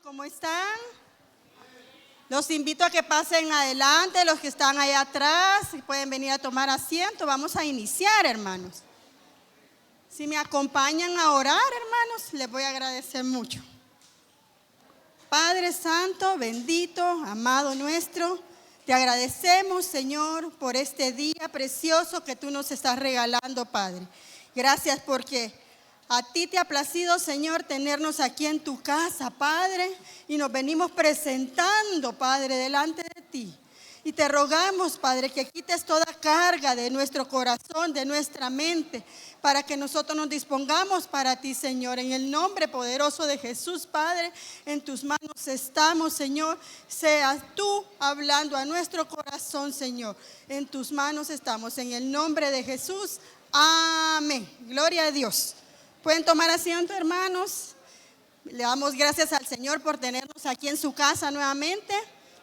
¿Cómo están? Los invito a que pasen adelante, los que están allá atrás, si pueden venir a tomar asiento. Vamos a iniciar, hermanos. Si me acompañan a orar, hermanos, les voy a agradecer mucho. Padre Santo, bendito, amado nuestro, te agradecemos, Señor, por este día precioso que tú nos estás regalando, Padre. Gracias porque a ti te ha placido, Señor, tenernos aquí en tu casa, Padre, y nos venimos presentando, Padre, delante de ti. Y te rogamos, Padre, que quites toda carga de nuestro corazón, de nuestra mente, para que nosotros nos dispongamos para ti, Señor. En el nombre poderoso de Jesús, Padre, en tus manos estamos, Señor. Seas tú hablando a nuestro corazón, Señor. En tus manos estamos, en el nombre de Jesús. Amén. Gloria a Dios. Pueden tomar asiento, hermanos. Le damos gracias al Señor por tenernos aquí en su casa nuevamente,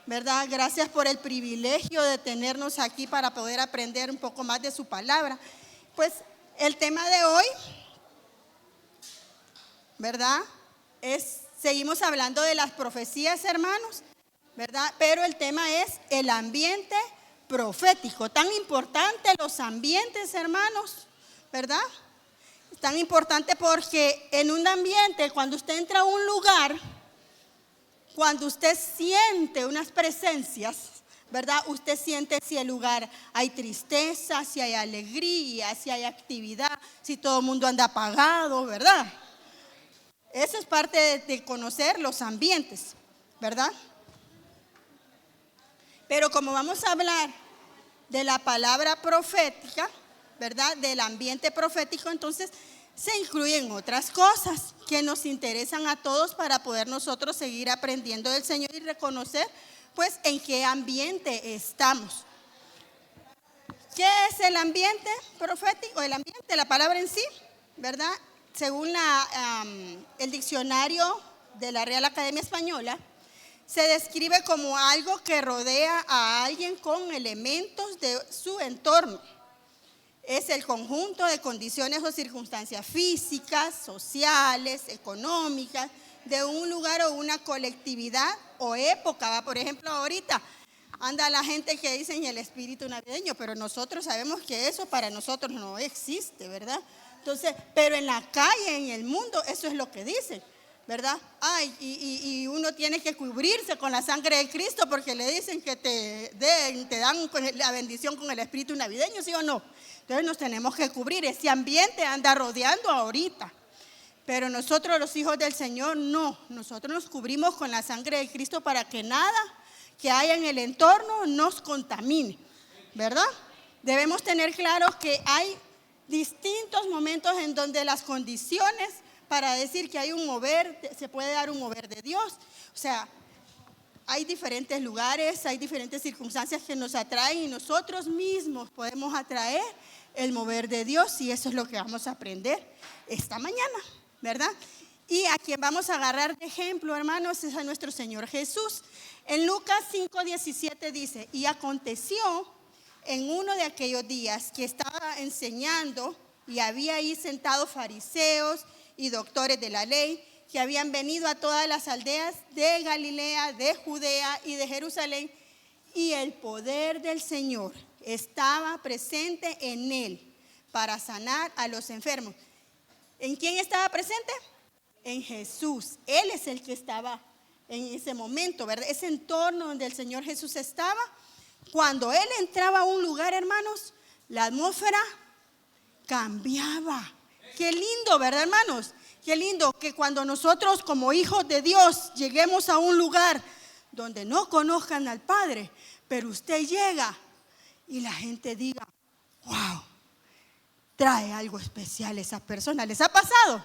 ¿verdad? Gracias por el privilegio de tenernos aquí para poder aprender un poco más de su palabra. Pues el tema de hoy, ¿verdad? Seguimos hablando de las profecías, hermanos, ¿verdad? Pero el tema es el ambiente profético. Tan importante los ambientes, hermanos, ¿verdad? Tan importante porque en un ambiente, cuando usted entra a un lugar, cuando usted siente unas presencias, ¿verdad? Usted siente si el lugar hay tristeza, si hay alegría, si hay actividad, si todo el mundo anda apagado, ¿verdad? Eso es parte de conocer los ambientes, ¿verdad? Pero como vamos a hablar de la palabra profética, ¿verdad? Del ambiente profético, entonces se incluyen otras cosas que nos interesan a todos para poder nosotros seguir aprendiendo del Señor y reconocer, pues, en qué ambiente estamos. ¿Qué es el ambiente profético? El ambiente, la palabra en sí, ¿verdad? Según el diccionario de la Real Academia Española, se describe como algo que rodea a alguien con elementos de su entorno. Es el conjunto de condiciones o circunstancias físicas, sociales, económicas, de un lugar o una colectividad o época. ¿Va? Por ejemplo, ahorita anda la gente que dice el espíritu navideño, pero nosotros sabemos que eso para nosotros no existe, ¿verdad? Entonces, pero en la calle, en el mundo, eso es lo que dicen, ¿verdad? Y uno tiene que cubrirse con la sangre de Cristo porque le dicen que te dan la bendición con el espíritu navideño, ¿sí o no? Entonces nos tenemos que cubrir. Ese ambiente anda rodeando ahorita. Pero nosotros los hijos del Señor no. Nosotros nos cubrimos con la sangre de Cristo para que nada que haya en el entorno nos contamine, ¿verdad? Debemos tener claro que hay distintos momentos en donde las condiciones para decir que hay un mover, se puede dar un mover de Dios. O sea, hay diferentes lugares, hay diferentes circunstancias que nos atraen y nosotros mismos podemos atraer el mover de Dios, y eso es lo que vamos a aprender esta mañana, ¿verdad? Y a quien vamos a agarrar de ejemplo, hermanos, es a nuestro Señor Jesús. En Lucas 5:17 dice: y aconteció en uno de aquellos días que estaba enseñando y había ahí sentados fariseos y doctores de la ley, que habían venido a todas las aldeas de Galilea, de Judea y de Jerusalén, y el poder del Señor estaba presente en él para sanar a los enfermos. ¿En quién estaba presente? En Jesús. Él es el que estaba en ese momento, ¿verdad? Ese entorno donde el Señor Jesús estaba. Cuando él entraba a un lugar, hermanos, la atmósfera cambiaba. Qué lindo, ¿verdad, hermanos? Qué lindo que cuando nosotros como hijos de Dios lleguemos a un lugar donde no conozcan al Padre, pero usted llega y la gente diga: wow, trae algo especial esa persona. ¿Les ha pasado?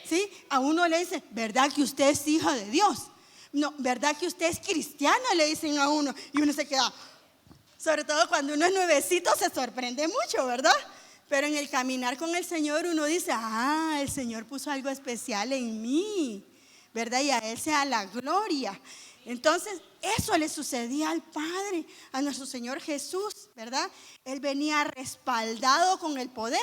¿Sí? A uno le dicen: ¿verdad que usted es hija de Dios? No, ¿verdad que usted es cristiana? Le dicen a uno y uno se queda, sobre todo cuando uno es nuevecito, se sorprende mucho, ¿verdad? Pero en el caminar con el Señor uno dice: el Señor puso algo especial en mí, ¿verdad? Y a Él sea la gloria. Entonces, eso le sucedía al Padre, a nuestro Señor Jesús, ¿verdad? Él venía respaldado con el poder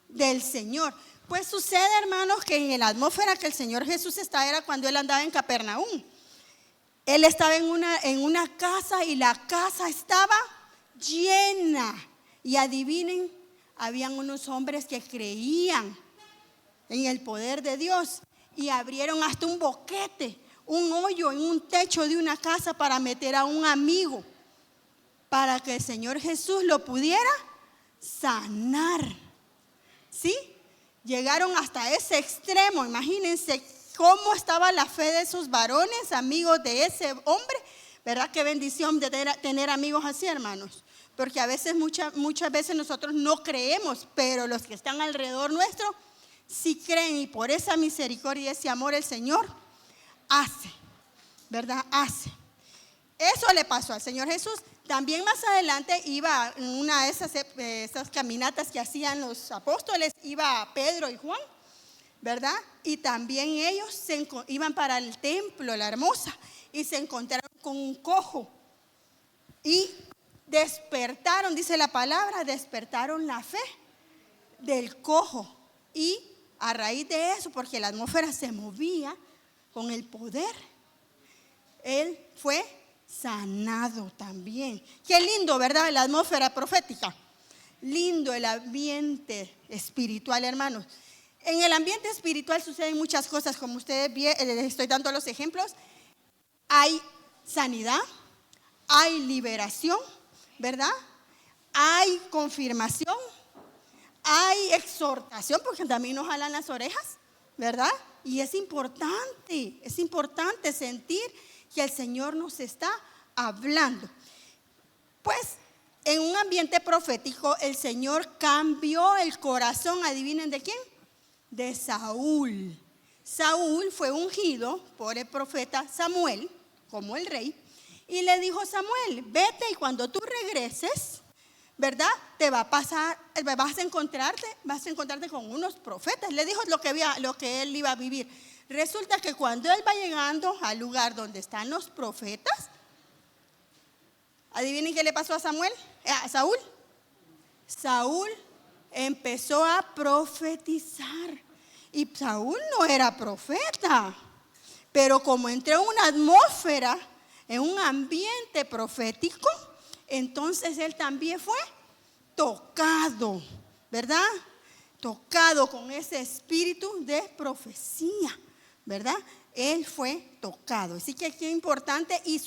del Señor. Pues sucede, hermanos, que en la atmósfera que el Señor Jesús estaba era cuando Él andaba en Capernaum. Él estaba en una casa y la casa estaba llena. Y adivinen, habían unos hombres que creían en el poder de Dios y abrieron hasta un boquete, un hoyo en un techo de una casa para meter a un amigo, para que el Señor Jesús lo pudiera sanar. ¿Sí? Llegaron hasta ese extremo. Imagínense cómo estaba la fe de esos varones, amigos de ese hombre. ¿Verdad? Qué bendición de tener amigos así, hermanos. Porque a veces, muchas veces nosotros no creemos, pero los que están alrededor nuestro sí creen, y por esa misericordia y ese amor el Señor hace, ¿verdad? Hace. Eso le pasó al Señor Jesús. También más adelante iba en una de esas caminatas que hacían los apóstoles, iba Pedro y Juan, ¿verdad? Y también ellos iban para el templo, la hermosa, y se encontraron con un cojo. Y despertaron, dice la palabra, despertaron la fe del cojo. Y a raíz de eso, porque la atmósfera se movía con el poder, él fue sanado también. Qué lindo, ¿verdad? La atmósfera profética. Lindo el ambiente espiritual, hermanos. En el ambiente espiritual suceden muchas cosas, como ustedes les estoy dando los ejemplos. Hay sanidad, hay liberación, ¿verdad? Hay confirmación, hay exhortación, porque también nos jalan las orejas, ¿verdad? Y es importante sentir que el Señor nos está hablando. Pues en un ambiente profético el Señor cambió el corazón, adivinen de quién, de Saúl. Saúl fue ungido por el profeta Samuel como el rey y le dijo: Samuel, vete y cuando tú regreses, ¿verdad? Te va a pasar, vas a encontrarte con unos profetas. Le dijo lo que él iba a vivir. Resulta que cuando él va llegando al lugar donde están los profetas, adivinen qué le pasó a Saúl. Saúl empezó a profetizar. Y Saúl no era profeta, pero como entró en una atmósfera, en un ambiente profético, entonces él también fue tocado, ¿verdad? Tocado con ese espíritu de profecía, ¿verdad? Él fue tocado. Así que aquí es importante, y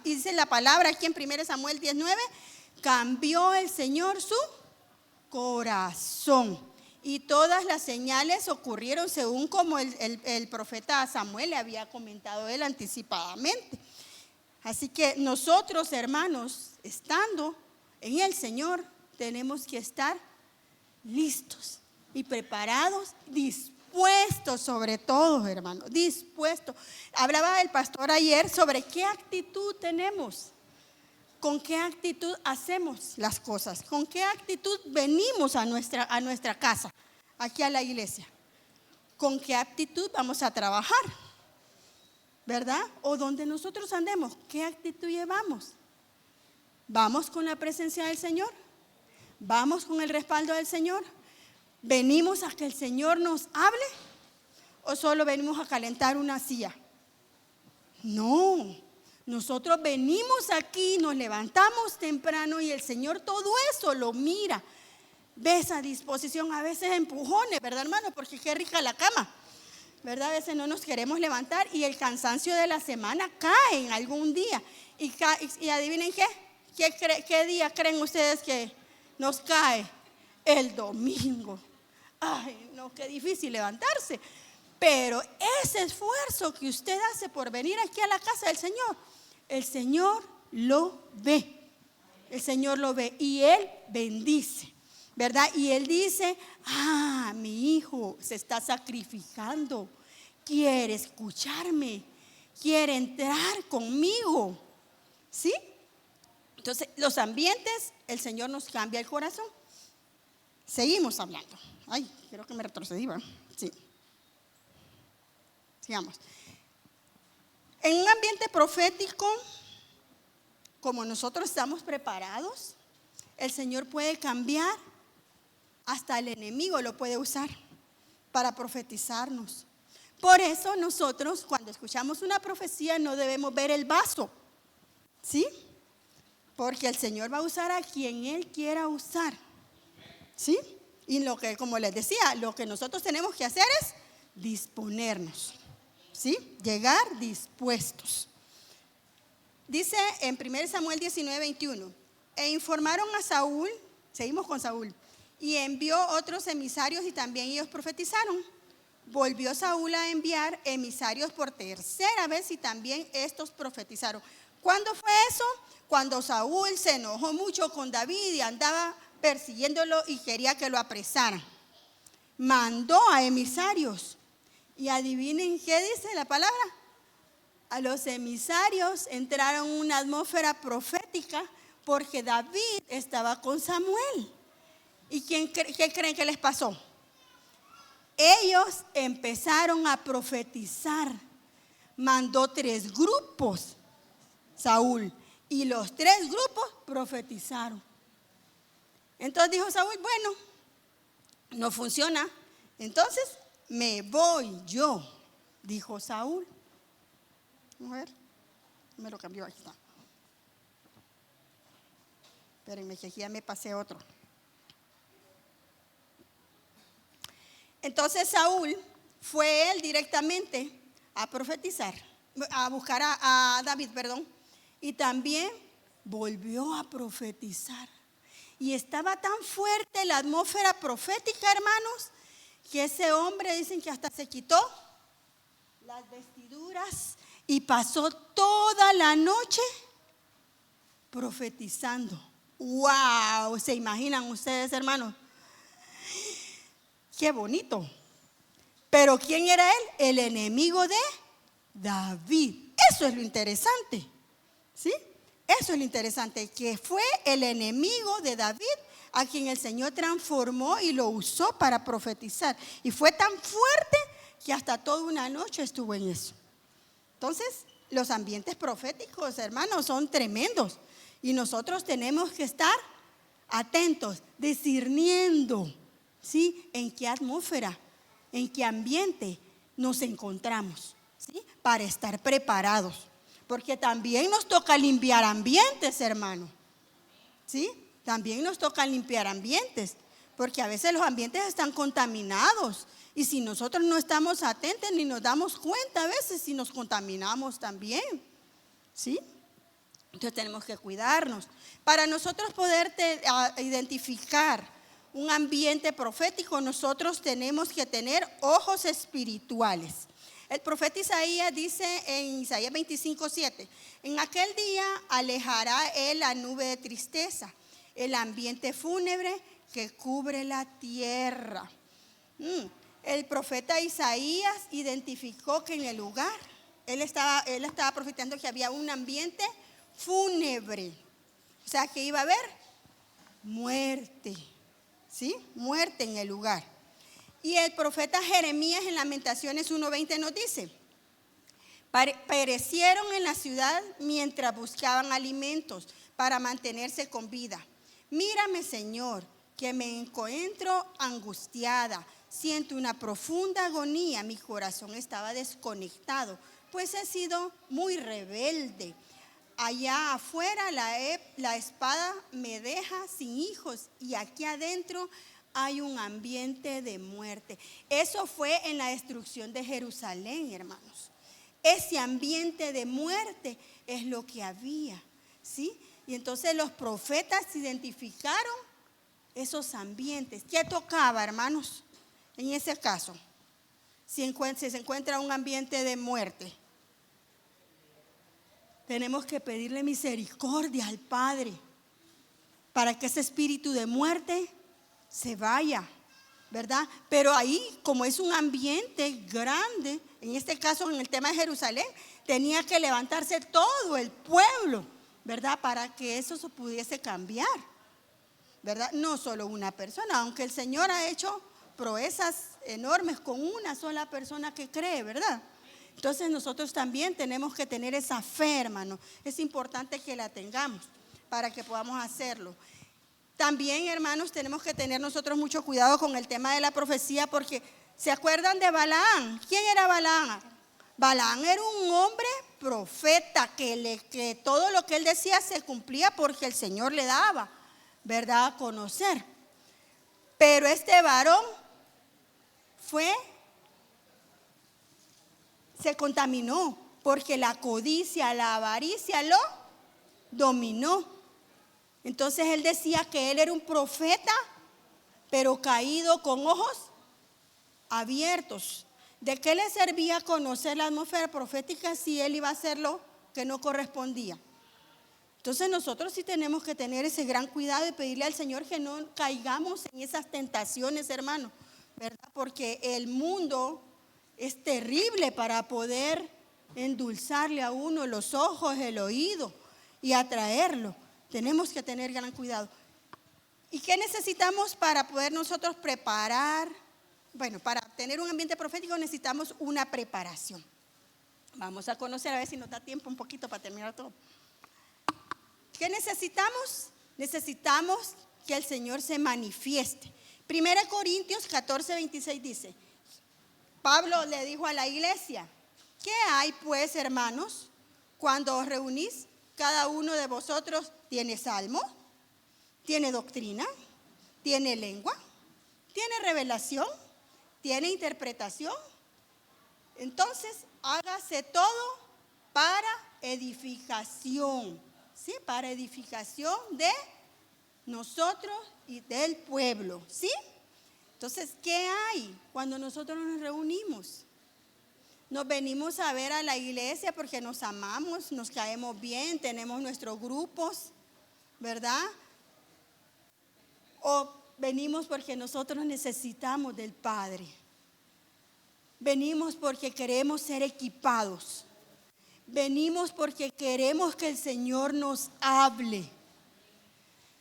dice la palabra aquí en 1 Samuel 19, cambió el Señor su corazón. Y todas las señales ocurrieron según como el profeta Samuel le había comentado él anticipadamente. Así que nosotros, hermanos, estando en el Señor, tenemos que estar listos y preparados, dispuestos sobre todo, hermanos, dispuestos. Hablaba el pastor ayer sobre qué actitud tenemos, con qué actitud hacemos las cosas, con qué actitud venimos a nuestra casa, aquí a la iglesia, con qué actitud vamos a trabajar, ¿verdad? O donde nosotros andemos, ¿qué actitud llevamos? ¿Vamos con la presencia del Señor? ¿Vamos con el respaldo del Señor? ¿Venimos a que el Señor nos hable? ¿O solo venimos a calentar una silla? No, nosotros venimos aquí, nos levantamos temprano y el Señor todo eso lo mira. Ve esa disposición, a veces empujones, ¿verdad, hermano? Porque qué rica la cama, ¿verdad? A veces no nos queremos levantar y el cansancio de la semana cae en algún día. Y adivinen qué día creen ustedes que nos cae? El domingo. Ay, no, qué difícil levantarse. Pero ese esfuerzo que usted hace por venir aquí a la casa del Señor, el Señor lo ve. El Señor lo ve y Él bendice, ¿verdad? Y Él dice: mi hijo se está sacrificando, quiere escucharme, quiere entrar conmigo, ¿sí? Entonces, los ambientes, el Señor nos cambia el corazón. Seguimos hablando. Ay, creo que me retrocedí, ¿verdad? Sí. Sigamos. En un ambiente profético, como nosotros estamos preparados, el Señor puede cambiar, hasta el enemigo lo puede usar, para profetizarnos. Por eso nosotros cuando escuchamos una profecía no debemos ver el vaso, ¿sí? Porque el Señor va a usar a quien Él quiera usar, ¿sí? Y lo que, como les decía, lo que nosotros tenemos que hacer es disponernos, ¿sí? Llegar dispuestos. Dice en 1 Samuel 19:21, e informaron a Saúl, seguimos con Saúl, y envió otros emisarios y también ellos profetizaron. Volvió Saúl a enviar emisarios por tercera vez y también estos profetizaron. ¿Cuándo fue eso? Cuando Saúl se enojó mucho con David y andaba persiguiéndolo y quería que lo apresaran. Mandó a emisarios. Y adivinen qué dice la palabra. A los emisarios entraron en una atmósfera profética porque David estaba con Samuel. ¿Y qué creen que les pasó? Ellos empezaron a profetizar. Mandó 3 grupos, Saúl, y los 3 grupos profetizaron. Entonces dijo Saúl, bueno, no funciona, entonces me voy yo, dijo Saúl. A ver, me lo cambió, aquí está. Espérenme que ya me pasé otro. Entonces Saúl fue él directamente a profetizar, a buscar a David, y también volvió a profetizar. Y estaba tan fuerte la atmósfera profética, hermanos, que ese hombre dicen que hasta se quitó las vestiduras y pasó toda la noche profetizando. ¡Wow! ¿Se imaginan ustedes, hermanos? ¡Qué bonito! Pero ¿quién era él? El enemigo de David. Eso es lo interesante, ¿sí? Eso es lo interesante, que fue el enemigo de David a quien el Señor transformó y lo usó para profetizar. Y fue tan fuerte que hasta toda una noche estuvo en eso. Entonces, los ambientes proféticos, hermanos, son tremendos. Y nosotros tenemos que estar atentos, discerniendo, ¿sí? En qué atmósfera, en qué ambiente nos encontramos, ¿sí? Para estar preparados. Porque también nos toca limpiar ambientes, hermano, ¿sí? También nos toca limpiar ambientes, porque a veces los ambientes están contaminados. Y si nosotros no estamos atentos ni nos damos cuenta a veces si nos contaminamos también, ¿sí? Entonces tenemos que cuidarnos. Para nosotros poder identificar un ambiente profético, nosotros tenemos que tener ojos espirituales. El profeta Isaías dice en Isaías 25:7, en aquel día alejará él la nube de tristeza, el ambiente fúnebre que cubre la tierra. El profeta Isaías identificó que en el lugar, él estaba profetizando que había un ambiente fúnebre, o sea que iba a haber muerte, ¿sí? Muerte en el lugar. Y el profeta Jeremías en Lamentaciones 1:20 nos dice, perecieron en la ciudad mientras buscaban alimentos para mantenerse con vida. Mírame, Señor, que me encuentro angustiada, siento una profunda agonía, mi corazón estaba desconectado, pues he sido muy rebelde. Allá afuera la espada me deja sin hijos y aquí adentro hay un ambiente de muerte. Eso fue en la destrucción de Jerusalén, hermanos. Ese ambiente de muerte es lo que había, ¿sí? Y entonces los profetas identificaron esos ambientes. ¿Qué tocaba, hermanos? En ese caso, si se encuentra un ambiente de muerte, tenemos que pedirle misericordia al Padre para que ese espíritu de muerte se vaya, ¿verdad? Pero ahí, como es un ambiente grande, en este caso en el tema de Jerusalén, tenía que levantarse todo el pueblo, ¿verdad? Para que eso se pudiese cambiar, ¿verdad? No solo una persona, aunque el Señor ha hecho proezas enormes con una sola persona que cree, ¿verdad? Entonces nosotros también tenemos que tener esa fe, hermano. Es importante que la tengamos para que podamos hacerlo. También, hermanos, tenemos que tener nosotros mucho cuidado con el tema de la profecía, porque ¿Se acuerdan de Balaam? ¿Quién era Balaam? Balaam era un hombre profeta que todo lo que él decía se cumplía porque el Señor le daba, ¿verdad?, a conocer. Pero este varón se contaminó porque la codicia, la avaricia lo dominó. Entonces él decía que él era un profeta, pero caído con ojos abiertos. ¿De qué le servía conocer la atmósfera profética si él iba a hacer lo que no correspondía? Entonces nosotros sí tenemos que tener ese gran cuidado y pedirle al Señor que no caigamos en esas tentaciones, hermano, ¿verdad? Porque el mundo es terrible para poder endulzarle a uno los ojos, el oído y atraerlo. Tenemos que tener gran cuidado. ¿Y qué necesitamos para poder nosotros preparar? Bueno, para tener un ambiente profético necesitamos una preparación. Vamos a conocer, a ver si nos da tiempo un poquito para terminar todo. ¿Qué necesitamos? Necesitamos que el Señor se manifieste. 1 Corintios 14:26 dice, Pablo le dijo a la iglesia, ¿qué hay pues, hermanos, cuando os reunís? Cada uno de vosotros tiene salmo, tiene doctrina, tiene lengua, tiene revelación, tiene interpretación. Entonces, hágase todo para edificación, ¿sí? Para edificación de nosotros y del pueblo, ¿sí? Entonces, ¿qué hay cuando nosotros nos reunimos? Nos venimos a ver a la iglesia porque nos amamos, nos caemos bien, tenemos nuestros grupos, ¿verdad? O venimos porque nosotros necesitamos del Padre. Venimos porque queremos ser equipados. Venimos porque queremos que el Señor nos hable.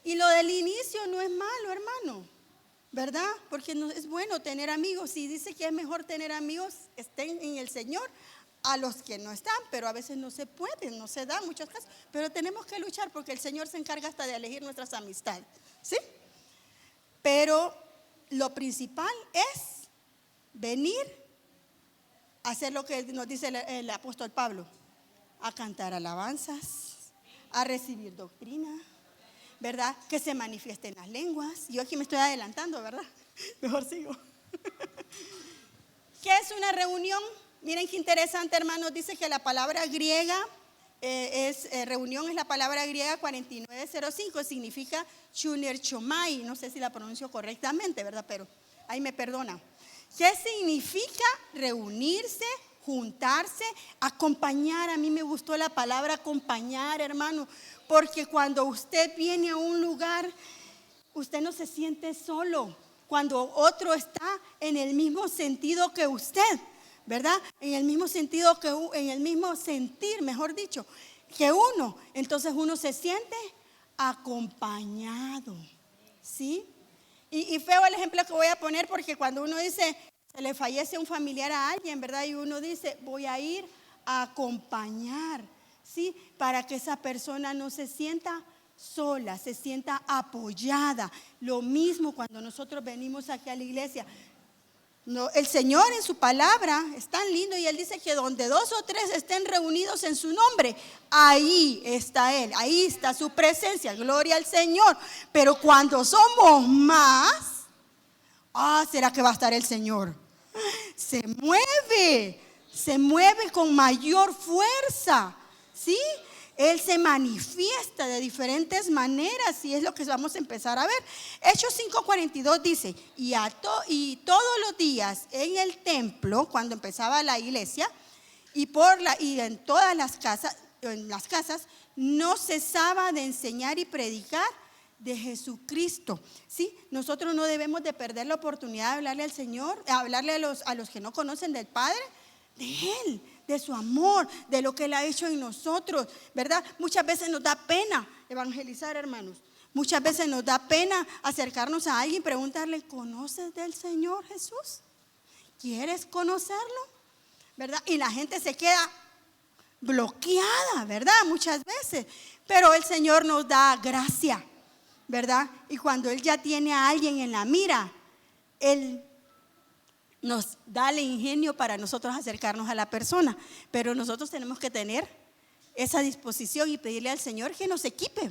Y lo del inicio no es malo, hermano, ¿verdad? Porque es bueno tener amigos. Y dice que es mejor tener amigos que estén en el Señor a los que no están, pero a veces no se puede, no se da muchas cosas. Pero tenemos que luchar porque el Señor se encarga hasta de elegir nuestras amistades, ¿sí? Pero lo principal es venir a hacer lo que nos dice el apóstol Pablo, a cantar alabanzas, a recibir doctrina, ¿verdad? Que se manifiesten las lenguas. Yo aquí me estoy adelantando, ¿verdad? Mejor sigo. ¿Qué es una reunión? Miren qué interesante, hermanos. Dice que la palabra griega reunión es la palabra griega 4905, significa chunerchomai. No sé si la pronuncio correctamente, ¿verdad? Pero ahí me perdona. ¿Qué significa reunirse, juntarse, acompañar? A mí me gustó la palabra acompañar, hermano, porque cuando usted viene a un lugar, usted no se siente solo. Cuando otro está en el mismo sentido que usted, ¿verdad? En el mismo sentido en el mismo sentir, mejor dicho, que uno. Entonces uno se siente acompañado, ¿sí? Y feo el ejemplo que voy a poner, porque cuando uno dice, se le fallece un familiar a alguien, ¿verdad? Y uno dice, voy a ir a acompañar, ¿sí? Para que esa persona no se sienta sola, se sienta apoyada. Lo mismo cuando nosotros venimos aquí a la iglesia. No, el Señor en su palabra es tan lindo y Él dice que donde 2 o 3 estén reunidos en su nombre, ahí está Él, ahí está su presencia, gloria al Señor. Pero cuando somos más, ¿será que va a estar el Señor? Se mueve con mayor fuerza, ¿sí? Él se manifiesta de diferentes maneras y es lo que vamos a empezar a ver. Hechos 5:42 dice, y todos los días en el templo, cuando empezaba la iglesia, y en todas las casas, no cesaba de enseñar y predicar de Jesucristo, ¿sí? Nosotros no debemos de perder la oportunidad de hablarle al Señor, hablarle a los que no conocen del Padre, de Él, de su amor, de lo que Él ha hecho en nosotros, ¿verdad? Muchas veces nos da pena evangelizar, hermanos. Muchas veces nos da pena acercarnos a alguien y preguntarle, ¿conoces del Señor Jesús? ¿Quieres conocerlo? ¿Verdad? Y la gente se queda bloqueada, ¿verdad? Muchas veces. Pero el Señor nos da gracia, ¿verdad? Y cuando Él ya tiene a alguien en la mira, Él nos da el ingenio para nosotros acercarnos a la persona, pero nosotros tenemos que tener esa disposición y pedirle al Señor que nos equipe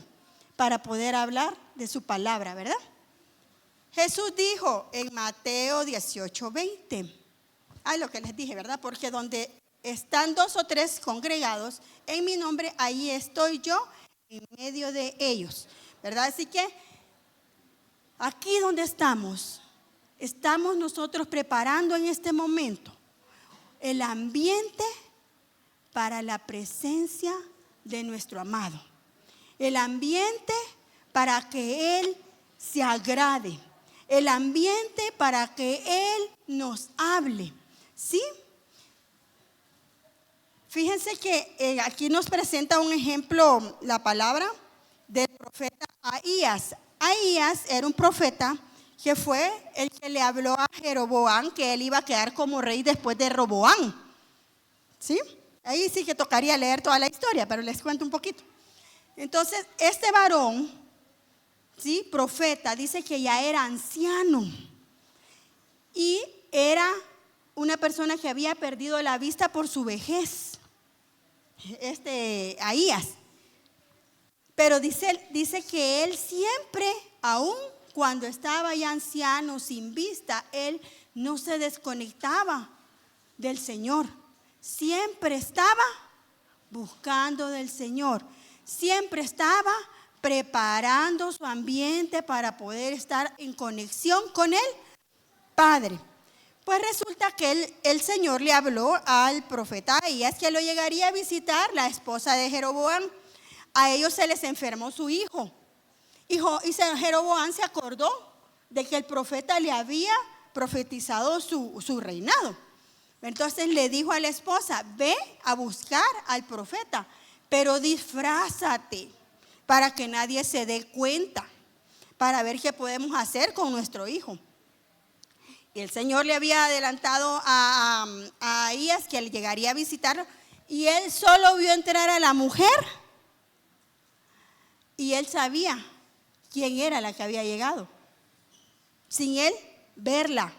para poder hablar de su palabra, ¿verdad? Jesús dijo en Mateo 18:20, lo que les dije, ¿verdad? Porque donde están 2 o 3 congregados en mi nombre, ahí estoy yo en medio de ellos, ¿verdad? Así que aquí donde estamos nosotros preparando en este momento el ambiente para la presencia de nuestro amado, el ambiente para que Él se agrade, el ambiente para que Él nos hable, ¿sí? Fíjense que aquí nos presenta un ejemplo la palabra del profeta Ahías. Ahías era un profeta que fue el que le habló a Jeroboam que él iba a quedar como rey después de Roboam, ¿sí? Ahí sí que tocaría leer toda la historia, pero les cuento un poquito. Entonces, este varón, ¿sí? Profeta, dice que ya era anciano y era una persona que había perdido la vista por su vejez. Ahías. Pero dice que él siempre, aún cuando estaba ya anciano, sin vista, él no se desconectaba del Señor. Siempre estaba buscando del Señor. Siempre estaba preparando su ambiente para poder estar en conexión con el Padre. Pues resulta que el Señor le habló al profeta Ahías que lo llegaría a visitar la esposa de Jeroboam. A ellos se les enfermó su hijo. Y Jeroboam se acordó de que el profeta le había profetizado su reinado. Entonces le dijo a la esposa, ve a buscar al profeta, pero disfrázate para que nadie se dé cuenta, para ver qué podemos hacer con nuestro hijo. Y el Señor le había adelantado a Ahías que él llegaría a visitarlo, y él solo vio entrar a la mujer y él sabía quién era la que había llegado, sin él verla.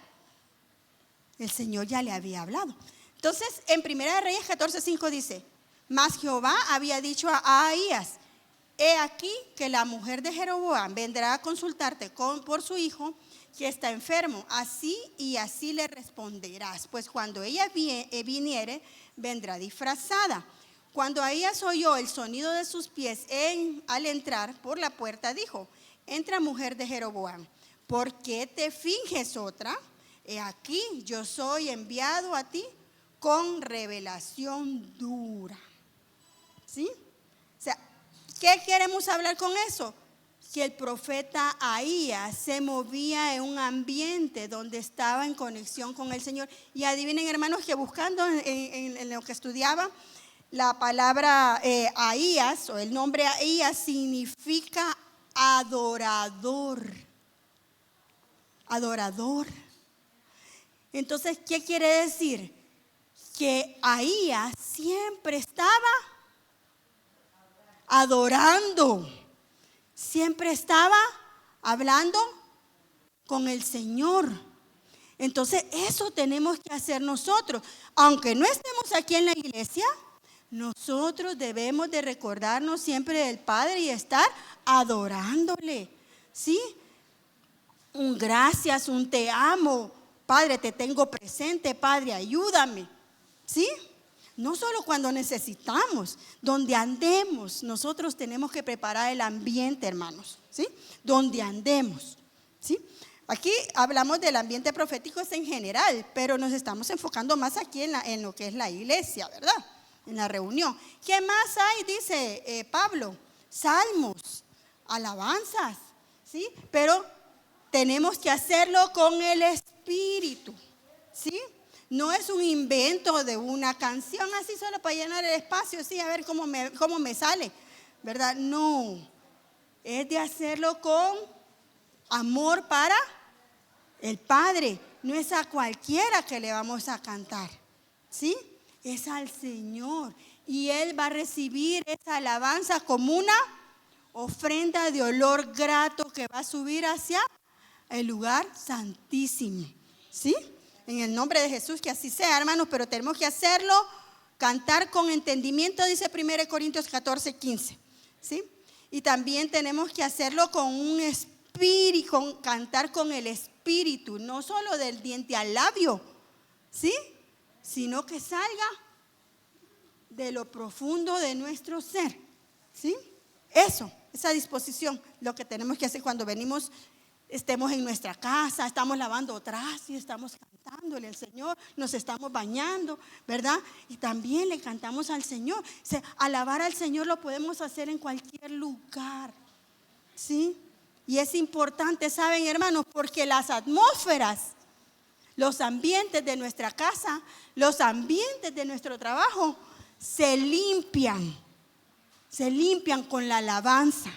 El Señor ya le había hablado. Entonces, en 1 Reyes 14:5 dice, mas Jehová había dicho a Ahías, he aquí que la mujer de Jeroboam vendrá a consultarte por su hijo que está enfermo, así y así le responderás, pues cuando ella viniere, vendrá disfrazada. Cuando Ahías oyó el sonido de sus pies al entrar por la puerta, dijo, entra mujer de Jeroboam, ¿por qué te finges otra? He aquí, yo soy enviado a ti con revelación dura. ¿Sí? O sea, ¿qué queremos hablar con eso? Que el profeta Ahías se movía en un ambiente donde estaba en conexión con el Señor. Y adivinen, hermanos, que buscando en lo que estudiaba, la palabra Ahías o el nombre Ahías significa adorador. Adorador. Entonces, ¿qué quiere decir? Que Ahías siempre estaba adorando. Siempre estaba hablando con el Señor. Entonces, eso tenemos que hacer nosotros. Aunque no estemos aquí en la iglesia, nosotros debemos de recordarnos siempre del Padre y estar adorándole. ¿Sí? Un gracias, un te amo. Padre, te tengo presente. Padre, ayúdame. ¿Sí? No solo cuando necesitamos, donde andemos, nosotros tenemos que preparar el ambiente, hermanos, ¿sí? Donde andemos, ¿sí? Aquí hablamos del ambiente profético en general, pero nos estamos enfocando más aquí en lo que es la iglesia, ¿verdad? En la reunión. ¿Qué más hay? Dice Pablo, salmos, alabanzas, ¿sí? Pero tenemos que hacerlo con el Espíritu, ¿sí? No es un invento de una canción así solo para llenar el espacio, sí, a ver cómo me sale, ¿verdad? No, es de hacerlo con amor para el Padre. No es a cualquiera que le vamos a cantar, ¿sí? Es al Señor. Y Él va a recibir esa alabanza como una ofrenda de olor grato que va a subir hacia el lugar santísimo, ¿sí? En el nombre de Jesús, que así sea, hermanos, pero tenemos que hacerlo, cantar con entendimiento, dice 1 Corintios 14, 15. ¿Sí? Y también tenemos que hacerlo con un espíritu, cantar con el espíritu, no solo del diente al labio, ¿sí? Sino que salga de lo profundo de nuestro ser, ¿sí? Esa disposición, lo que tenemos que hacer cuando venimos, estemos en nuestra casa, estamos lavando trastes, estamos cantándole al Señor, nos estamos bañando, ¿verdad? Y también le cantamos al Señor. Alabar al Señor lo podemos hacer en cualquier lugar, ¿sí? Y es importante, ¿saben, hermanos? Porque las atmósferas, los ambientes de nuestra casa, los ambientes de nuestro trabajo, se limpian con la alabanza,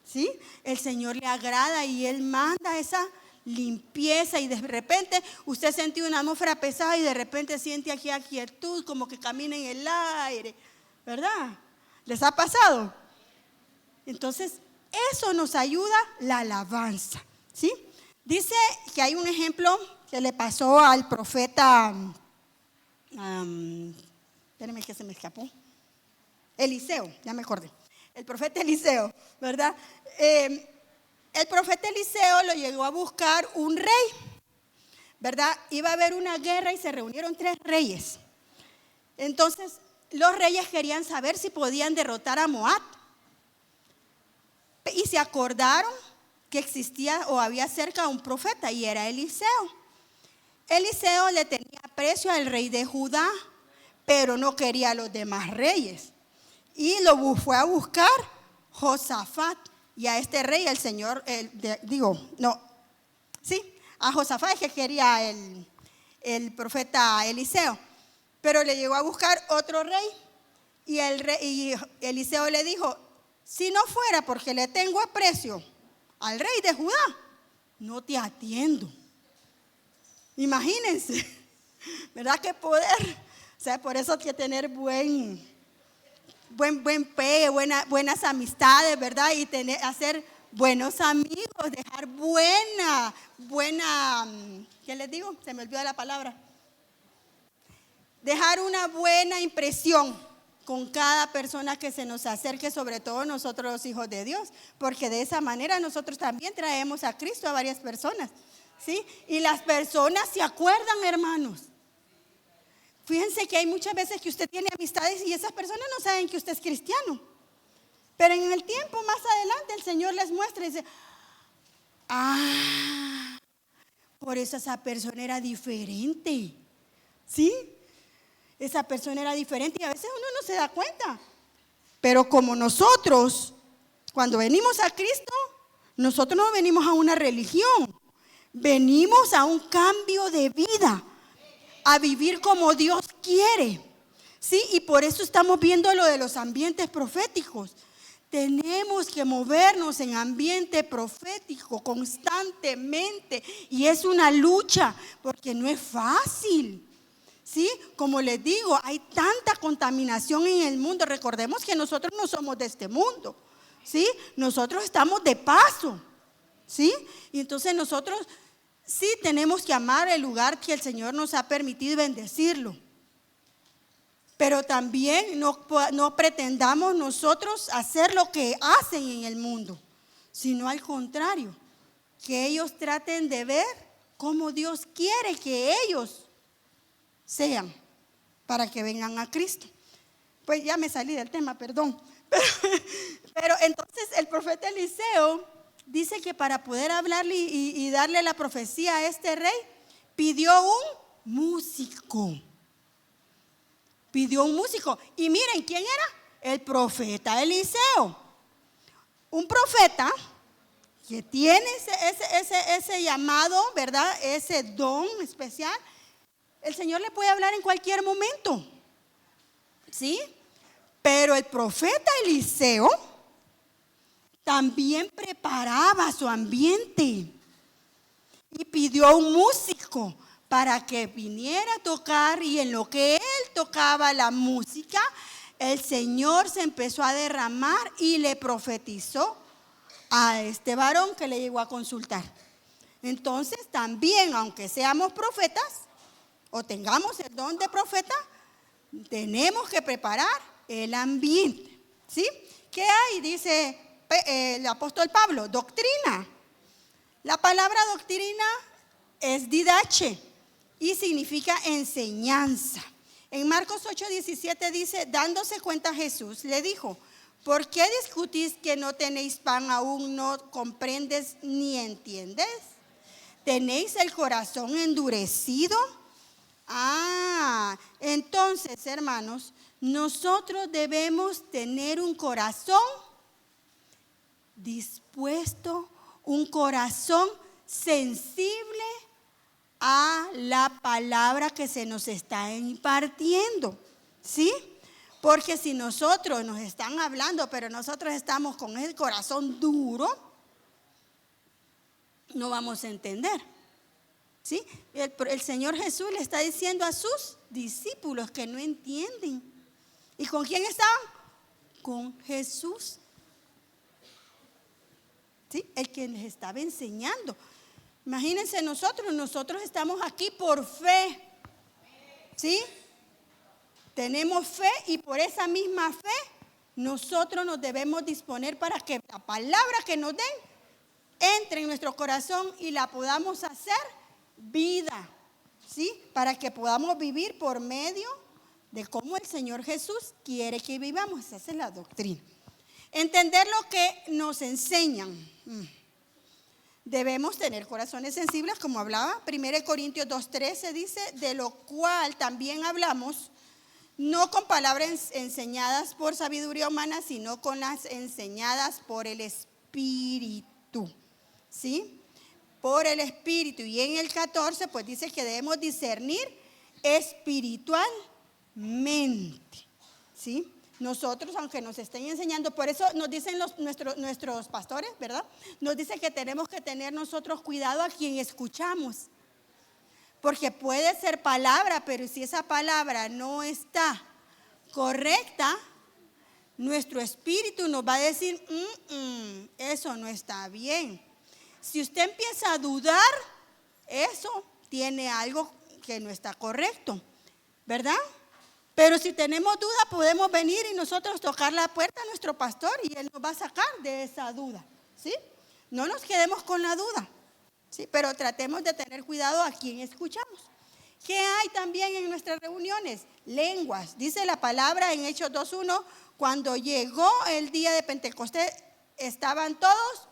¿sí? El Señor le agrada y Él manda esa limpieza, y de repente usted siente una atmósfera pesada y de repente siente aquí quietud, como que camina en el aire, ¿verdad? ¿Les ha pasado? Entonces, eso nos ayuda la alabanza, ¿sí? Dice que hay un ejemplo que le pasó al profeta, espérenme que se me escapó, Eliseo, ya me acordé, el profeta Eliseo, ¿verdad? El profeta Eliseo lo llegó a buscar un rey, ¿verdad? Iba a haber una guerra y se reunieron 3 reyes. Entonces, los reyes querían saber si podían derrotar a Moab. Y se acordaron que existía o había cerca un profeta y era Eliseo. Eliseo le tenía aprecio al rey de Judá, pero no quería a los demás reyes. Y lo fue a buscar Josafat. Y a este rey el Señor, a Josafat es que quería el profeta Eliseo. Pero le llegó a buscar otro rey. Y Eliseo le dijo: si no fuera porque le tengo aprecio al rey de Judá, no te atiendo. Imagínense, ¿verdad? Qué poder. O sea, por eso hay que tener buen pegue, buenas amistades, ¿verdad? Y hacer buenos amigos, dejar buena, ¿qué les digo? Se me olvidó la palabra. Dejar una buena impresión con cada persona que se nos acerque, sobre todo nosotros los hijos de Dios, porque de esa manera nosotros también traemos a Cristo a varias personas, ¿sí? Y las personas se acuerdan, hermanos. Fíjense que hay muchas veces que usted tiene amistades y esas personas no saben que usted es cristiano. Pero en el tiempo más adelante el Señor les muestra y dice: por eso esa persona era diferente, ¿sí? Esa persona era diferente y a veces uno no se da cuenta. Pero como nosotros, cuando venimos a Cristo, nosotros no venimos a una religión, venimos a un cambio de vida, a vivir como Dios quiere, ¿sí? Y por eso estamos viendo lo de los ambientes proféticos. Tenemos que movernos en ambiente profético constantemente, y es una lucha porque no es fácil, ¿sí? Como les digo, hay tanta contaminación en el mundo. Recordemos que nosotros no somos de este mundo, ¿sí? Nosotros estamos de paso, ¿sí? Y entonces nosotros sí tenemos que amar el lugar que el Señor nos ha permitido y bendecirlo. Pero también no pretendamos nosotros hacer lo que hacen en el mundo, sino al contrario, que ellos traten de ver cómo Dios quiere que ellos sean para que vengan a Cristo. Pues ya me salí del tema, perdón. Pero entonces el profeta Eliseo dice que para poder hablarle y darle la profecía a este rey, pidió un músico. Y miren, ¿quién era? El profeta Eliseo. Un profeta que tiene ese llamado, ¿verdad? Ese don especial. El Señor le puede hablar en cualquier momento, ¿sí? Pero el profeta Eliseo también preparaba su ambiente y pidió a un músico para que viniera a tocar, y en lo que él tocaba la música, el Señor se empezó a derramar y le profetizó a este varón que le llegó a consultar. Entonces también, aunque seamos profetas, o tengamos el don de profeta, tenemos que preparar el ambiente, ¿sí? ¿Qué hay? Dice el apóstol Pablo, doctrina. La palabra doctrina es didache y significa enseñanza. En Marcos 8:17 dice, dándose cuenta Jesús, le dijo, ¿por qué discutís que no tenéis pan, aún no comprendes ni entiendes? ¿Tenéis el corazón endurecido? Entonces, hermanos, nosotros debemos tener un corazón dispuesto, un corazón sensible a la palabra que se nos está impartiendo, ¿sí? Porque si nosotros nos están hablando, pero nosotros estamos con el corazón duro, no vamos a entender, ¿sí? El Señor Jesús le está diciendo a sus discípulos que no entienden. ¿Y con quién estaban? Con Jesús, ¿sí? El que les estaba enseñando. Imagínense nosotros estamos aquí por fe, ¿sí? Tenemos fe y por esa misma fe nosotros nos debemos disponer para que la palabra que nos den entre en nuestro corazón y la podamos hacer vida, ¿sí? Para que podamos vivir por medio de cómo el Señor Jesús quiere que vivamos. Esa es la doctrina. Entender lo que nos enseñan. Debemos tener corazones sensibles, como hablaba. 1 Corintios 2:13 dice, de lo cual también hablamos, no con palabras enseñadas por sabiduría humana, sino con las enseñadas por el Espíritu, ¿sí? Por el Espíritu. Y en el 14, pues dice que debemos discernir espiritualmente, ¿sí? Nosotros, aunque nos estén enseñando, por eso nos dicen nuestros pastores, ¿verdad? Nos dice que tenemos que tener nosotros cuidado a quien escuchamos. Porque puede ser palabra, pero si esa palabra no está correcta, nuestro espíritu nos va a decir, eso no está bien. Si usted empieza a dudar, eso tiene algo que no está correcto, ¿verdad? Pero si tenemos duda, podemos venir y nosotros tocar la puerta a nuestro pastor y él nos va a sacar de esa duda, ¿sí? No nos quedemos con la duda, ¿sí? Pero tratemos de tener cuidado a quien escuchamos. ¿Qué hay también en nuestras reuniones? Lenguas. Dice la palabra en Hechos 2:1, cuando llegó el día de Pentecostés, estaban todos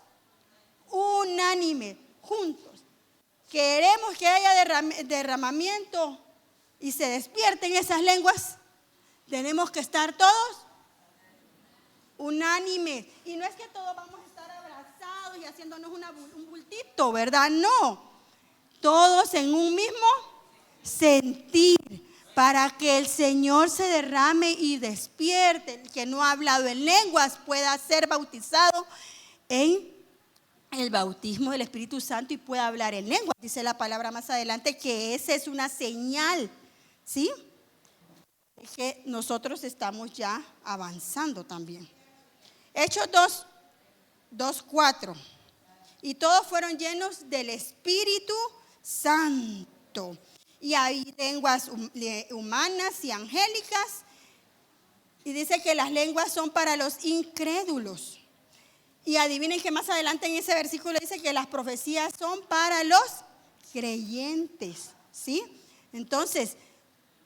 unánimes, juntos. Queremos que haya derramamiento y se despierten esas lenguas. Tenemos que estar todos unánimes. Y no es que todos vamos a estar abrazados y haciéndonos un bultito, ¿verdad? No. Todos en un mismo sentir, para que el Señor se derrame y despierte. El que no ha hablado en lenguas pueda ser bautizado en el bautismo del Espíritu Santo y pueda hablar en lenguas. Dice la palabra más adelante que esa es una señal, ¿sí? Es que nosotros estamos ya avanzando también. Hechos 2:4. Y todos fueron llenos del Espíritu Santo. Y hay lenguas humanas y angélicas. Y dice que las lenguas son para los incrédulos. Y adivinen que más adelante en ese versículo dice que las profecías son para los creyentes, ¿sí? Entonces,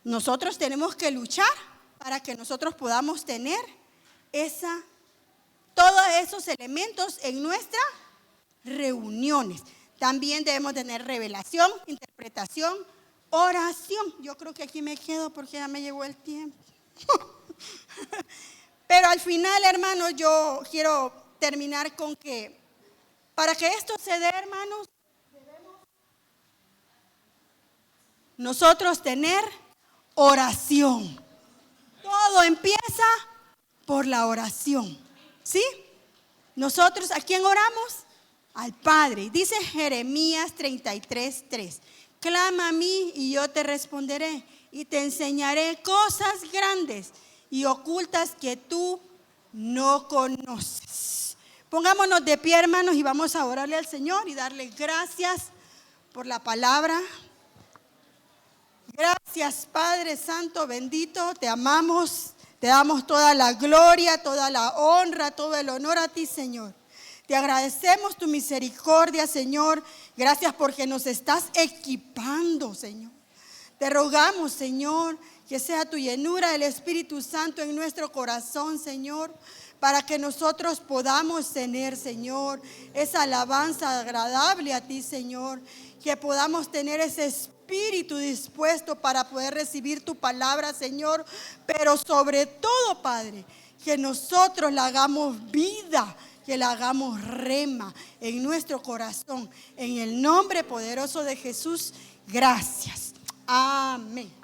nosotros tenemos que luchar para que nosotros podamos tener todos esos elementos en nuestras reuniones. También debemos tener revelación, interpretación, oración. Yo creo que aquí me quedo porque ya me llegó el tiempo. Pero al final, hermanos, yo quiero terminar con que para que esto se dé, hermanos, debemos nosotros tener oración. Todo empieza por la oración, ¿sí? Nosotros, ¿a quién oramos? Al Padre. Dice Jeremías 33:3. Clama a mí y yo te responderé y te enseñaré cosas grandes y ocultas que tú no conoces. Pongámonos de pie, hermanos, y vamos a orarle al Señor y darle gracias por la palabra. Gracias. Gracias, Padre Santo, bendito, te amamos, te damos toda la gloria, toda la honra, todo el honor a ti, Señor. Te agradecemos tu misericordia, Señor. Gracias porque nos estás equipando, Señor. Te rogamos, Señor, que sea tu llenura del Espíritu Santo en nuestro corazón, Señor, para que nosotros podamos tener, Señor, esa alabanza agradable a ti, Señor, que podamos tener ese espíritu dispuesto para poder recibir tu palabra, Señor, pero sobre todo, Padre, que nosotros la hagamos vida, que la hagamos rema en nuestro corazón. En el nombre poderoso de Jesús, gracias. Amén.